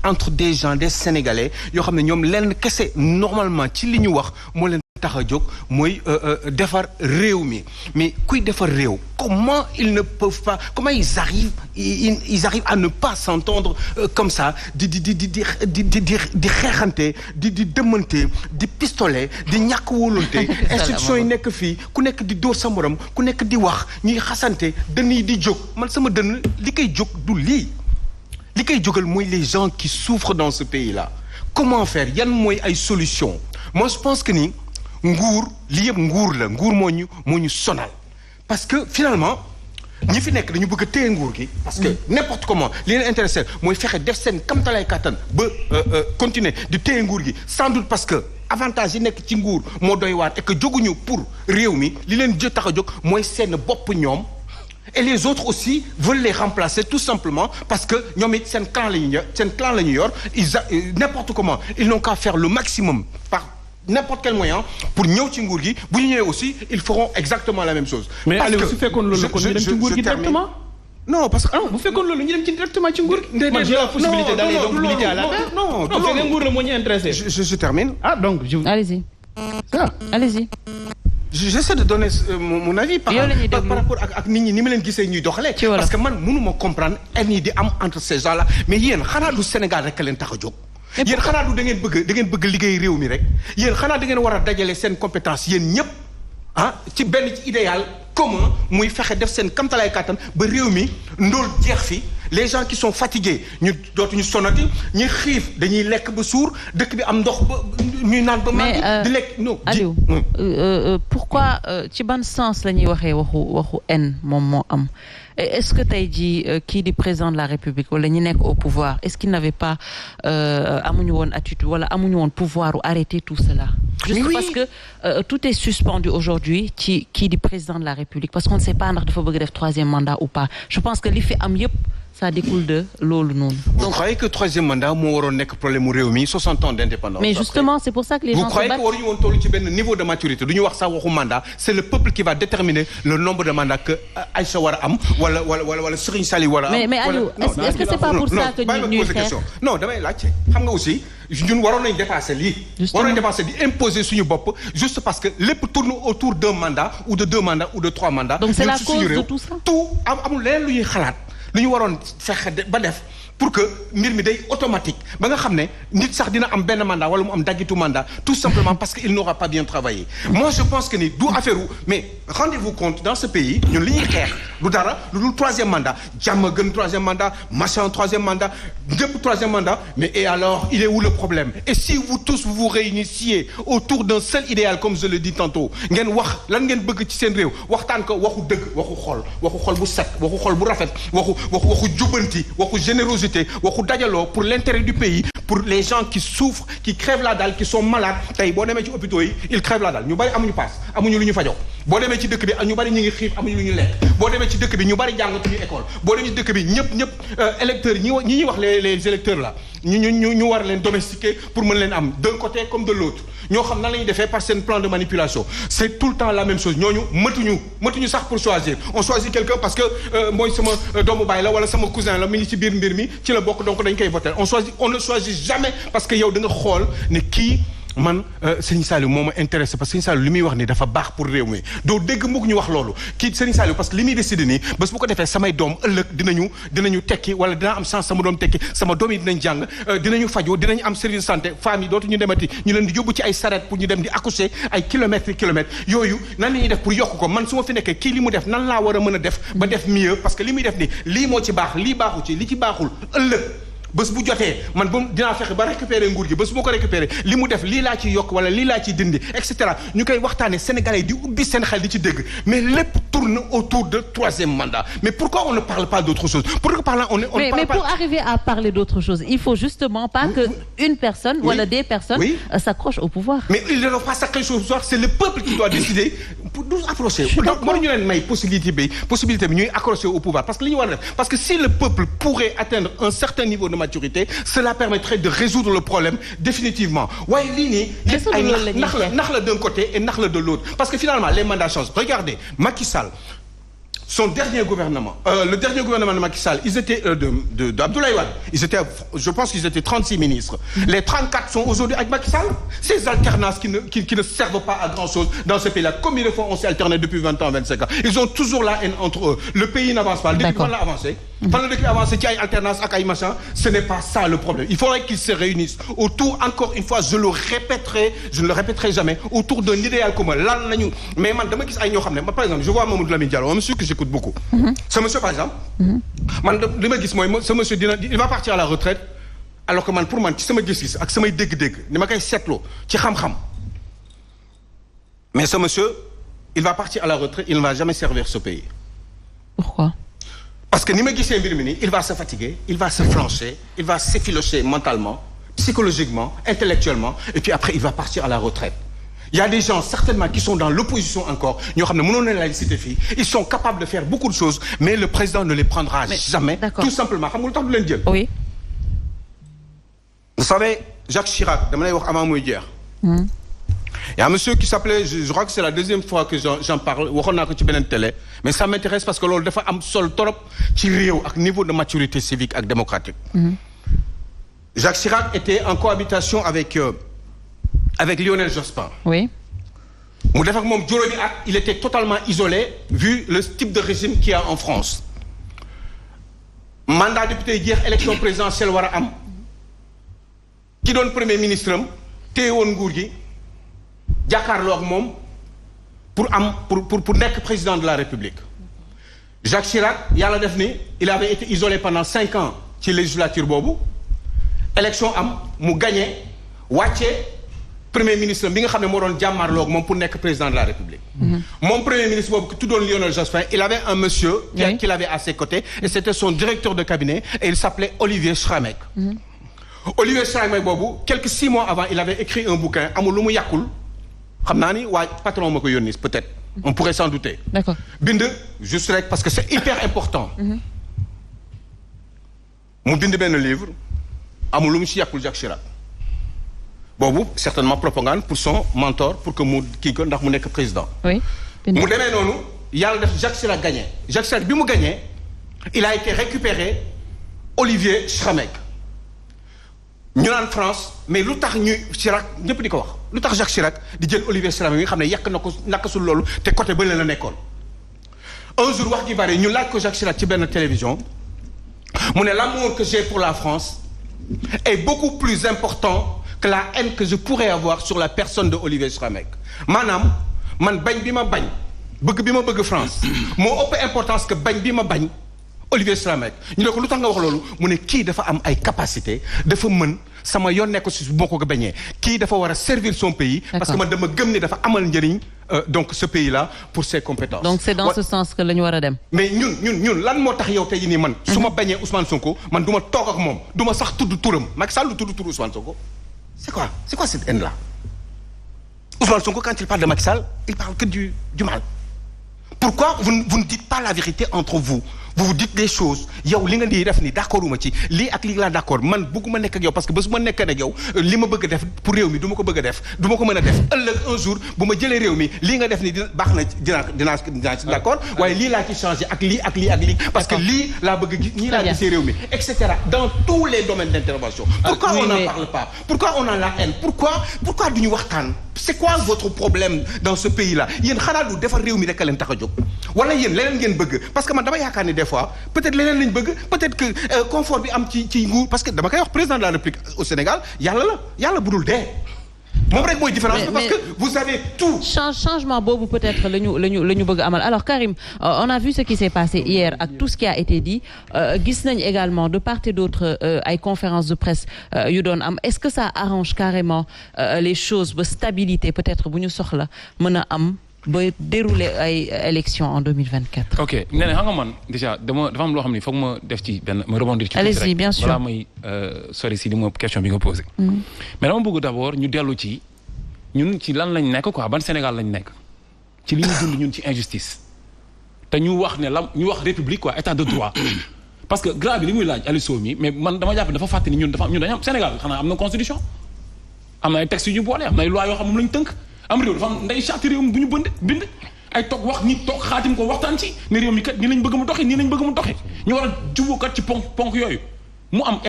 entre des gens des Sénégalais yoo xam ne ñoom lenn kese normalement ci li ñu wax moo leen tax a jóg mooy defar réew mi mais kuy defar réew comment ils ne peuvent pas comment ils arrivent à ne pas s'entendre comme ça di xeexante di dëmmante di pistolet di ñàkk wóolante institution yi nekk fii ku nekk di dóor sa morom ku nekk di wax ñuy xasante dënn yi di jóg man sama dënn li koy jóg du lii li koy jógal mooy les gens qui souffrent dans ce pays-là comment faire yan mooy ay solution moi je pense que ni nguur li yëpp nguur la nguur moo ñu sonal parce que finalement ñi fi nekk dañu bëgg a téye nguur gi parce que n'importe comment li leen intéressé mooy fexe def seen kamtalaay kàttan ba continuer di téye nguur gi sans doute parce que avantage yi nekk ci nguur moo doy waar et que jóguñu pour réew mi li leen jë tax a jóg mooy seen bopp ñoom et les autres aussi veulent les remplacer tout simplement parce que ñoom it seen clan la ñu yor n'importe comment ils n'ont qu'à faire le maximum par n'importe quel moyen pour ñëw ci nguur gi bu ñu ñëwee aussi ils feront exactement la même chose. mais Aliou su fekkoon loolu kon ñu dem ci nguur gi directement. non parce que bu fekkoon loolu ñu dem ci directement ci nguur gi. man j'ai la possibilité d'aller donc militer à la terre. non nguur la moo ñu intéressé. je termine. ah donc allez-y. allez-y. j'essaie de donner mon avis par rapport ak nit ñi ni ma leen gisee ñuy doxalee. parce que man mënuma comprendre haine yi di am entre ces gens là mais yéen xanaa du Sénégal rek a leen tax a jóg. yéen xanaa du da ngeen bëgg liggéey réew mi rek yéen xanaa da ngeen war a dajale seen compétence yéen ñëpp ci benn ci idéal commun muy fexe def seen kamtalaay kàttan ba réew mi ndóol jeex fi les gens qui sont fatigués ñu dootuñu sonati ñi xiif dañuy lekk ba suur dëkk bi am ndox ba ñuy naan ba màndi di lekk non Aliou pourquoi ci ban sens la ñuy waxee waxu haine moom moo am est-ce que tey jii kii di président de la République wala ñi nekk au pouvoir est-ce qu'il n'avait pas amuñu woon attitude wala amuñu woon pouvoir ou arrêter tout cela juste parce que tout est suspendu aujourd'hui ci kii di président de la République parce qu'on ne sait pas ndax dafa bëgg def troisième mandat ou pas je pense que li fi am yëpp ça découle de loolu noonu. Vous croyez que troisième mandat moo waroon nekk problème mu réew mi 60 ans d'indépendance. mais justement c'est pour ça que les gens se battent. Vous croyez que waruñu woon toll ci benn niveau de maturité du ñu wax sax waxu mandat c'est le peuple qui va déterminer le nombre de mandats que Aïcha war a am wala Serigne Sali war a am. mais Aliou est-ce que c'est pas pour ça que ñuy xeex non damay laajte xam nga aussi ñun waroon nañu dépasser lii. waroon nañu dépasser di imposer suñu bopp juste parce que lépp tourne autour d'un mandat ou de deux mandats ou de trois mandats. donc c'est la cause de tout ça. tout amul leneen lu ñuy xalaat. lu ñu waroon fexe ba def pour que mbir mi day automatique ba nga xam ne nit sax dina am benn mandat wala mu am daggitu mandat tout simplement parce que il n'aura pas bien travaillé moi je pense que ni du affaire mais rendez-vous compte dans ce pays ñun li ñuy xeex du dara lu dul troisième mandat jàmm gën troisième mandat machin troisième mandat ñëpp troisième mandat mais et alors il est où le problème et si vous tous vous réunissiez autour d'un seul idéal comme je le dis tantôt ngeen wax lan ngeen bëgg ci seen réew waxtaan ko waxu dëgg waxu xol bu set waxu xol bu rafet waxu jubbanti waxu générosité waxu dajaloo pour l'intérêt du pays pour les gens qui souffrent qui crèvent la dalle qui sont malades tey boo demee ci hôpitaux yi ils crèvent la dalle ñu bari amuñu paas amuñu lu ñu fajoo boo demee ci dëkk bi ñu bari ñu ngi xiif amuñu lu ñu lekk boo demee ci dëkk bi ñu bari jàngatuñu école boo demee ci dëkk bi ñëpp électeurs ñi ñuy wax les électeurs là ñu war leen domestiquer pour mën leen am d'un côté comme de l'autre ñoo xam nan la ñuy defee par seen plan de manipulation c'est tout le temps la même chose ñooñu mëtuñu sax pour choisir on choisit quelqu'un parce que mooy sama doomu baay la wala sama cousin la mi ngi ci biir mbir mi ci la bokk donc dañ koy voter on ne choisit jamais parce que yow da nga xool ne kii man Serigne Saliou moo ma intéressé parce que Serigne Saliou li muy wax ni dafa baax pour réew mi doo dégg mukk ñu wax loolu kii Serigne Saliou parce que li muy décidé nii bés bu ko defee samay doom ëllëg dinañu tekki wala dinaa am chance sama doom tekki sama doom yi dinañ jàng dinañu faju dinañ am service de santé femmes yi dootu ñu demati ñu leen di yóbbu ci ay saret pour ñu dem di accoucher ay kilomètres yooyu nan la ñuy def pour yokk ko man su ma fi nekkee kii li mu def nan laa war a mën a def ba def mieux parce que li muy def ni lii moo ci baax lii baaxu ci li ci baaxul ëllëg bés bu jotee man ba dinaa fexe ba récupérer nguur gi bés bu ma ko récupérer li mu def lii laa ciy yokk wala lii laa ciy dindi et cetera ñu koy waxtaanee Sénégalais di ubbi seen xel di ci dégg mais lépp tourne autour de troisième mandat mais pourquoi on ne parle pas d'autre chose pourquoi mais pour arriver à parler d'autre chose il faut justement pas que une personne wala des personnes s'accrochent au pouvoir mais il ne doit pas s'accrocher au pouvoir c'est le peuple qui doit décider pour nous approcher donc mënuñu leen may possibilité bi ñuy accrocher au pouvoir parce que li ñu war a def parce que si le peuple pourrait atteindre un certain niveau de maturité cela permettrait de résoudre le problème définitivement waaye lii nii lépp ay nax la d'un côté et nax la de l'autre parce que finalement les mandats changent regardez Macky Sall son dernier gouvernement, le dernier gouvernement de Macky Sall, ils étaient d'Abdoulaye Wade, je pense qu'ils étaient 36 ministres. Les 34 sont aujourd'hui avec Macky Sall. Ces alternances qui ne servent pas à grand chose dans ce pays-là. Combien de fois on s'est alterné depuis 20 ans, 25 ans? Ils ont toujours la haine entre eux. Le pays n'avance pas. Depuis quand l'a avancé? Pendant qu'il a avancé, il y a une alternance à machin. Ce n'est pas ça le problème. Il faudrait qu'ils se réunissent autour, encore une fois, je ne le répéterai jamais, autour d'un idéal commun. Là, mais man, par exemple, je vois Mamadou Lamine Diallo, un monsieur que j'écoute beaucoup. Ce monsieur, par exemple, ce monsieur, il va partir à la retraite, alors que pour moi, ci sama gis-gis ak samay dégg-dégg ni ma koy seetloo ci xam-xam. Mais ce monsieur, il va partir à la retraite, il ne va jamais servir ce pays. Pourquoi? Parce que ni ma gisee mbir mi nii, il va se fatiguer, il va se flancher, il va s'effilocher mentalement, psychologiquement, intellectuellement, et puis après il va partir à la retraite. Il y a des gens certainement qui sont dans l'opposition encore, ils sont capables de faire beaucoup de choses, mais le président ne les prendra jamais, tout simplement. Oui. Vous savez, Jacques Chirac, il y a un monsieur qui s'appelait, je crois que c'est la deuxième fois que j'en parle, mais ça m'intéresse parce que l'on a un sol torop qui niveau de maturité civique et démocratique. Jacques Chirac était en cohabitation avec Lionel Jospin. Oui. Il était totalement isolé vu le type de régime qu'il y a en France. Mandat député hier, élection présidentielle wara am. Qui donne premier ministre Théon Gourgui, Diakarlo ak mom pour nek président de la République. Jacques Chirac, yalla def ni, il avait été isolé pendant 5 ans ci législature bobu. Élection am mu gagné wàcce premier ministre bi nga xamné mo doon jamarlo ak mom pour nek président de la République. Mon premier ministre bobu ki tudon Lionel Jospin, il avait un monsieur qu'il avait à ses côtés et c'était son directeur de cabinet et il s'appelait Olivier Schramek. Olivier Schramek bobu quelques 6 mois avant, il avait écrit un bouquin amul lu mu yakul. Xamna ni wa patron mako yoni peut-être. On pourrait s'en douter. D'accord. Bind juste rek parce que c'est hyper important. Mu bind ben livre amul lu mu ci yakul Jacques Chirac. Bobu certainement propagande pour son mentor pour que mu ki ko ndax mu nek président. Oui. Mu démé nonu yalla def Jacques Chirac gagné. Jacques Chirac bi mu gagné, il a été récupéré Olivier Schramek. Ñu naan France mais lu tax ñu Chirac ñëpp di ko wax lu tax Jacques Chirac di jël Olivier Schramek nga xam ne yàq na ko nakasul loolu te côté bële la nekkoon. Un jour wax ji bari ñu laaj ko Jacques Chirac ci benn télévision mu ne l'amour que j'ai pour la France est beaucoup plus important que la haine que je pourrais avoir sur la personne de Olivier Schramek. Maanaam man bañ bi ma bañ bëgg bi ma bëgg France moo ëpp importance que bañ bi ma bañ Olivier Schramek. Ñu ne ko lu tax nga wax loolu mu ne kii dafa am ay capacité dafa mën sama yoon nekk si boo ko bañee kii dafa war a servir son pays parce que man dama gëm ni dafa amal njëriñ donc ce pays là pour ses compétences. Donc c'est dans ce sens que la ñu war a dem. Mais ñun lan moo tax yow tey jii nii man su ma bañee Ousmane Sonko man du ma toog ak moom du ma sax tudd turam Macky Sall lu tudd Ousmane Sonko c'est quoi cette haine là? Ousmane Sonko quand il parle de Macky Sall il parle que du mal. Pourquoi vous ne dites pas la vérité entre vous? Vous dites des choses yow li nga di def ni d'accorduma ci lii ak lii laa d'accord man bëgguma nekk ak yow parce que bés bu ma nekkee ak yow li ma bëgg a def pour réew mi du ma ko bëgg a def du ma ko mën a def ëllëg un jour bu ma jëlee réew mi lii nga def ni baax na dinaa ci d'accord waaye lii laa ci changé ak lii parce que lii laa bëgg ñii laa gisee réew mi et cetera dans tous les domaines d'intervention. Pourquoi on n'en parle pas? Pourquoi on a la haine? Pourquoi duñu waxtaan? C'est quoi votre problème dans ce pays-là? Yéen xanaa du defar réew mi rek a leen tax a jóg wala yéen leneen ngeen bëgg parce que man dama yaakaar ni des fois peut-être leneen lañ bëgg peut-être que confort bi am ci nguur parce que dama koy wax président de la République au Sénégal yàlla budul dee moom rek mooy différence parce que vous avez tout. Changement boobu peut-être la ñu bëgg amal. Alors Karim, on a vu ce qui s'est passé hier ak tout ce qui a été dit gis nañ également de part et d'autre ay conférences de presse yu doon am. Est-ce que ça arrange carrément les choses ba stabilité peut-être bu ñu soxla mën a am ba dérouler ay élections en 2024. ok nee na xam nga man déjà dafa am loo xam ne foog ma def ci benn ma rebondir ci. allez-y bien sûr balaa may sori si li ma question bi nga posé. mais dama bëgg d'abord ñu dellu ci ñun ci lan lañ nekk quoi ban Sénégal lañ nekk ci li ñu dund ñun ci injustice te ñu wax ne ñu wax république quoi état de droit. parce que grave bi li muy laaj Aliou Sow mi mais man dama jàpp dafa fàtte ni ñun dañu am Sénégal xanaa am na constitution am na ay textes yu ñu boole am na ay lois yoo xam moom lañu tënk. am réew dafa am nday charte réew mi bu ñu bind ay toog wax ñi toog xaatim ko waxtaan ci ne réew mi kat nii lañ bëgg mu doxee nii lañ bëgg mu doxee ñu war a jubóo kat ci ponk yooyu mu am